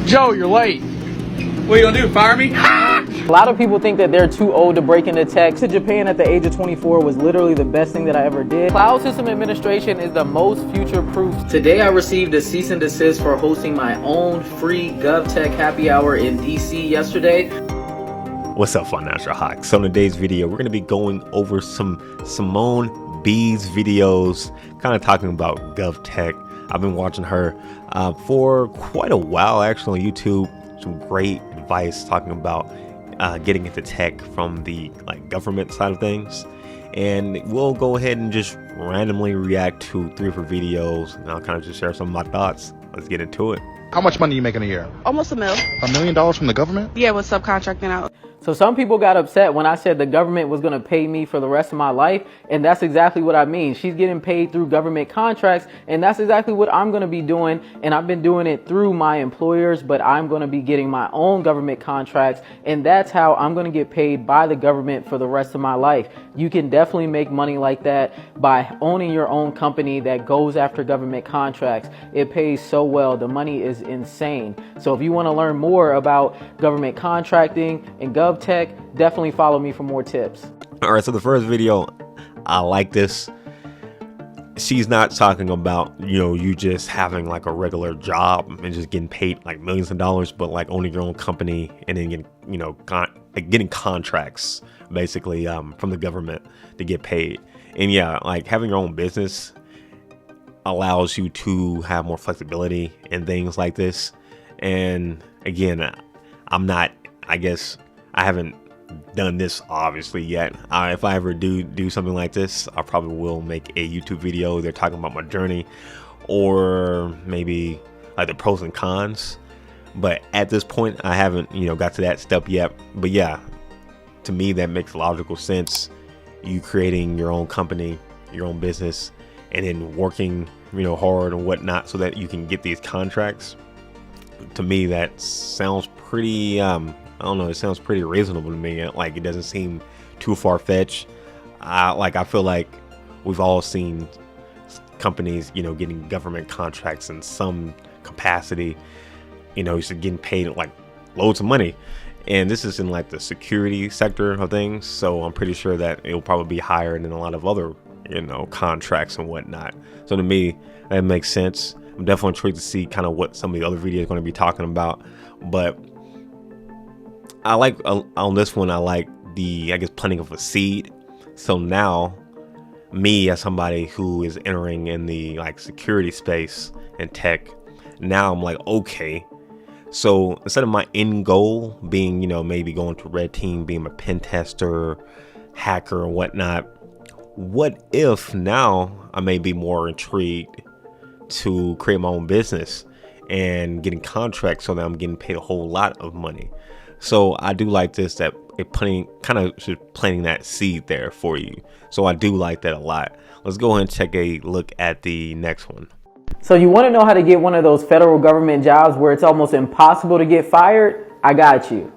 Joe, you're late. What are you gonna do, fire me? A lot of people think that they're too old to break into tech. To Japan at the age of 24 was literally the best thing that I ever did. Cloud system administration is the most future-proof. Today I received a cease and desist for hosting my own free GovTech happy hour in DC yesterday. What's up, financial hawks? So in today's video, we're going to be going over some Symoné B's videos, kind of talking about GovTech. I've been watching her for quite a while actually on YouTube. Some great advice talking about getting into tech from the government side of things. And we'll go ahead and just randomly react to 3 or 4 videos, and I'll kind of just share some of my thoughts. Let's get into it. How much money are you making a year? Almost $1 million. $1 million from the government? Yeah, with subcontracting out. So some people got upset when I said the government was going to pay me for the rest of my life. And that's exactly what I mean. She's getting paid through government contracts. And that's exactly what I'm going to be doing. And I've been doing it through my employers, but I'm going to be getting my own government contracts. And that's how I'm going to get paid by the government for the rest of my life. You can definitely make money like that by owning your own company that goes after government contracts. It pays so well. The money is insane. So if you want to learn more about government contracting and GovTech, definitely follow me for more tips. All right, so the first video, I like this. She's not talking about, you just having like a regular job and just getting paid like millions of dollars, but like owning your own company and then getting contracts basically from the government to get paid. And yeah, like having your own business allows you to have more flexibility and things like this. And again, I haven't done this obviously yet. If I ever do something like this, I probably will make a YouTube video. They're talking about my journey or maybe like the pros and cons. But at this point, I haven't, got to that step yet. But yeah, to me, that makes logical sense. You creating your own company, your own business, and then working, hard and whatnot so that you can get these contracts. To me, that sounds pretty, I don't know, it sounds pretty reasonable to me. Like, it doesn't seem too far-fetched. I feel like we've all seen companies, getting government contracts in some capacity, getting paid like loads of money. And this is in like the security sector of things. So I'm pretty sure that it'll probably be higher than a lot of other, contracts and whatnot. So to me, that makes sense. I'm definitely intrigued to see kind of what some of the other videos are going to be talking about. But I like on this one, I like the, planting of a seed. So now me as somebody who is entering in the security space and tech, now I'm like, okay, so instead of my end goal being, maybe going to red team, being a pen tester, hacker and whatnot, what if now I may be more intrigued to create my own business and getting contracts so that I'm getting paid a whole lot of money. So I do like this, that it planting that seed there for you. So I do like that a lot. Let's go ahead and take a look at the next one. So you want to know how to get one of those federal government jobs where it's almost impossible to get fired? I got you.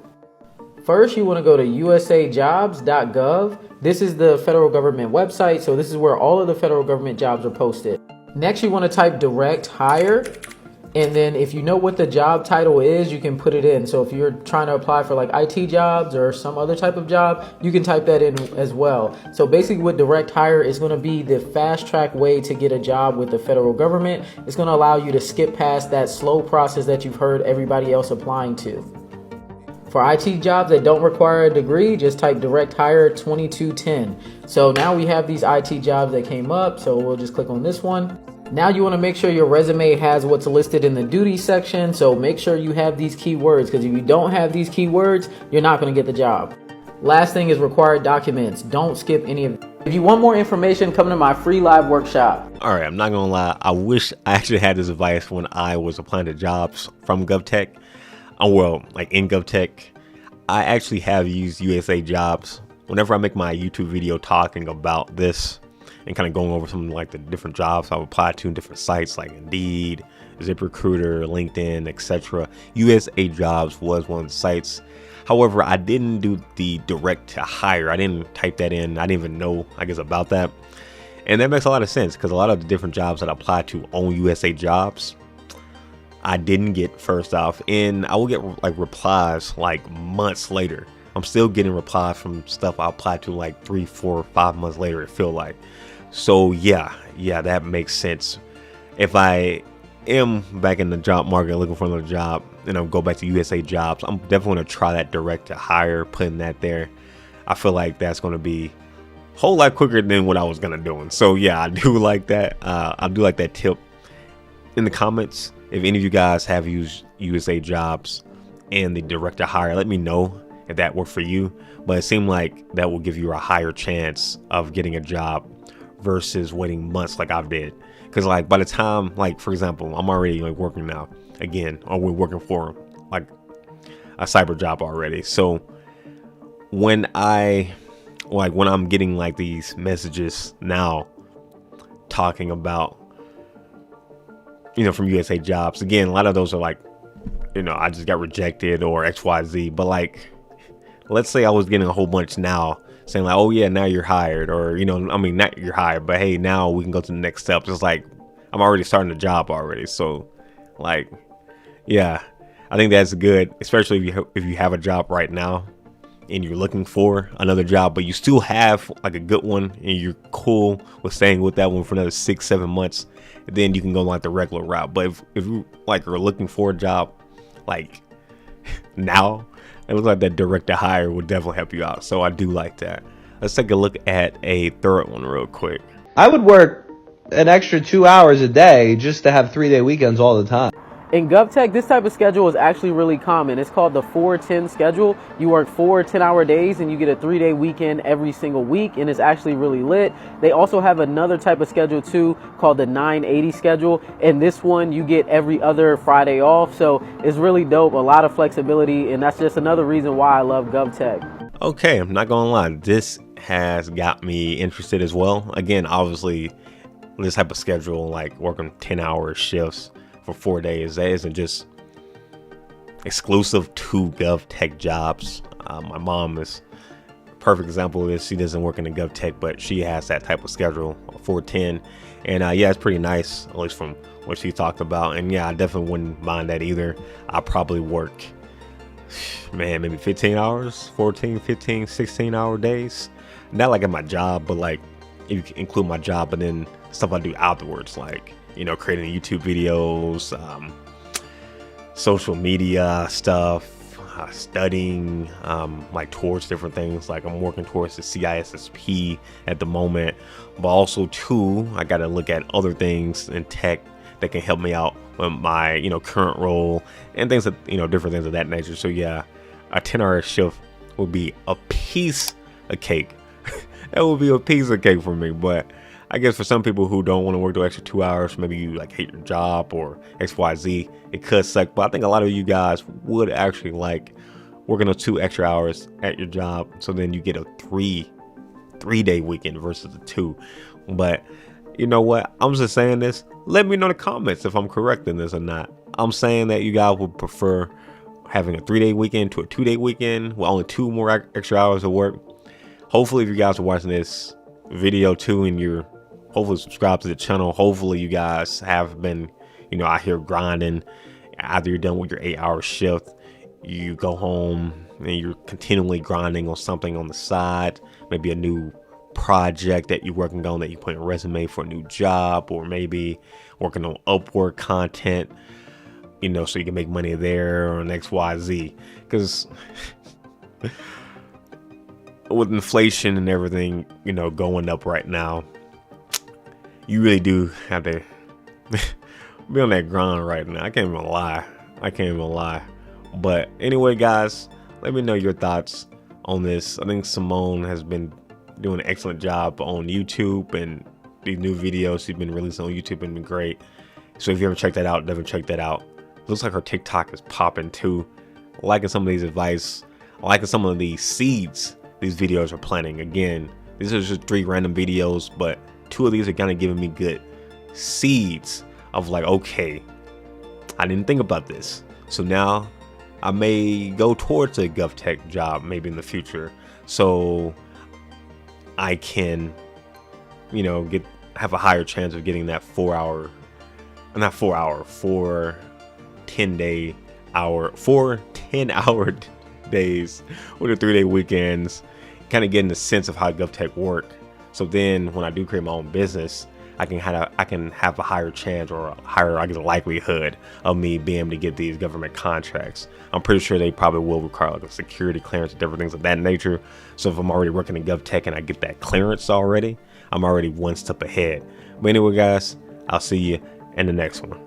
First, you want to go to usajobs.gov. This is the federal government website. So this is where all of the federal government jobs are posted. Next, you want to type direct hire. And then if you know what the job title is, you can put it in. So if you're trying to apply for IT jobs or some other type of job, you can type that in as well. So basically with direct hire, it's going to be the fast track way to get a job with the federal government. It's going to allow you to skip past that slow process that you've heard everybody else applying to. For IT jobs that don't require a degree, just type direct hire 2210. So now we have these IT jobs that came up. So we'll just click on this one. Now you want to make sure your resume has what's listed in the duties section. So make sure you have these keywords, because if you don't have these keywords, you're not going to get the job. Last thing is required documents. Don't skip any of them. If you want more information, come to my free live workshop. All right, I'm not going to lie. I wish I actually had this advice when I was applying to jobs from GovTech. In GovTech, I actually have used USA Jobs. Whenever I make my YouTube video talking about this and kind of going over some the different jobs I've applied to in different sites like Indeed, ZipRecruiter, LinkedIn, etc. USA Jobs was one of the sites. However, I didn't do the direct to hire. I didn't type that in. I didn't even know, about that. And that makes a lot of sense, because a lot of the different jobs that I applied to on USA Jobs, I didn't get first off, and I will get like replies like months later. I'm still getting replies from stuff I applied to like 3, 4, 5 months later, it feel like. So yeah, that makes sense. If I am back in the job market looking for another job and I'll go back to USA Jobs, I'm definitely going to try that direct to hire, putting that there. I feel like that's going to be a whole lot quicker than what I was going to do. And so yeah, I do like that. I do like that tip. In the comments, if any of you guys have used USA Jobs and the direct to hire, let me know if that worked for you. But it seemed like that will give you a higher chance of getting a job versus waiting months like I did. Because like by the time, like for example, I'm already like working now again, or we're working for like a cyber job already. So when I'm getting like these messages now talking about, you know, from USA Jobs, again, a lot of those are like, you know, I just got rejected or XYZ. But like, let's say I was getting a whole bunch now saying like, oh yeah, now you're hired, or, you know, I mean, not you're hired, but hey, now we can go to the next step. It's like, I'm already starting the job already. So like, yeah, I think that's good, especially if you have a job right now and you're looking for another job, but you still have like a good one and you're cool with staying with that one for another 6, 7 months. Then you can go like the regular route. But if you like are looking for a job like now, it looks like that direct to hire would definitely help you out. So I do like that. Let's take a look at a third one real quick. I would work an extra 2 hours a day just to have 3-day weekends all the time. In GovTech, this type of schedule is actually really common. It's called the 4-10 schedule. You work 4 10-hour days and you get a 3-day weekend every single week, and it's actually really lit. They also have another type of schedule too called the 980 schedule, and this one you get every other Friday off. So it's really dope, a lot of flexibility, and that's just another reason why I love GovTech. Okay, I'm not gonna lie, this has got me interested as well. Again, obviously, this type of schedule, like working 10-hour shifts for 4 days, that isn't just exclusive to GovTech jobs. My mom is a perfect example of this. She doesn't work in the GovTech, but she has that type of schedule, 410, and yeah, it's pretty nice, at least from what she talked about. And yeah, I definitely wouldn't mind that either. I probably work, man, maybe 15 hours, 14, 15, 16-hour days. Not like at my job, but like if you include my job, but then stuff I do afterwards, like, you know, creating YouTube videos, social media stuff, studying, like towards different things. Like I'm working towards the CISSP at the moment, but also too, I got to look at other things in tech that can help me out with my, you know, current role and things that, you know, different things of that nature. So yeah, a 10-hour shift would be a piece of cake. That would be a piece of cake for me. But I guess for some people who don't want to work the extra 2 hours, maybe you like hate your job or XYZ, it could suck. But I think a lot of you guys would actually like working those 2 extra hours at your job, so then you get a three-day weekend versus a 2. But you know what? I'm just saying this. Let me know in the comments if I'm correct in this or not. I'm saying that you guys would prefer having a 3-day weekend to a 2-day weekend with only 2 more extra hours of work. Hopefully, if you guys are watching this video too and you're hopefully subscribe to the channel, hopefully you guys have been, you know, out here grinding. After you're done with your 8-hour shift, you go home and you're continually grinding on something on the side, maybe a new project that you're working on that you put in a resume for a new job, or maybe working on Upwork content, you know, so you can make money there, or an XYZ. Because with inflation and everything, you know, going up right now, you really do have to be on that grind right now. I can't even lie. But anyway, guys, let me know your thoughts on this. I think Symoné has been doing an excellent job on YouTube, and these new videos she's been releasing on YouTube have been great. So if you haven't checked that out, definitely check that out. It looks like her TikTok is popping too. Liking some of these advice, liking some of these seeds these videos are planting. Again, these are just 3 random videos, but 2 of these are kind of giving me good seeds of like, okay, I didn't think about this, so now I may go towards a GovTech job maybe in the future, so I can, you know, have a higher chance of getting that 4 10-hour days with the 3-day weekends, kind of getting the sense of how GovTech work. So then when I do create my own business, I can have a higher chance or a higher, I guess, likelihood of me being able to get these government contracts. I'm pretty sure they probably will require like a security clearance and different things of that nature. So if I'm already working in GovTech and I get that clearance already, I'm already one step ahead. But anyway, guys, I'll see you in the next one.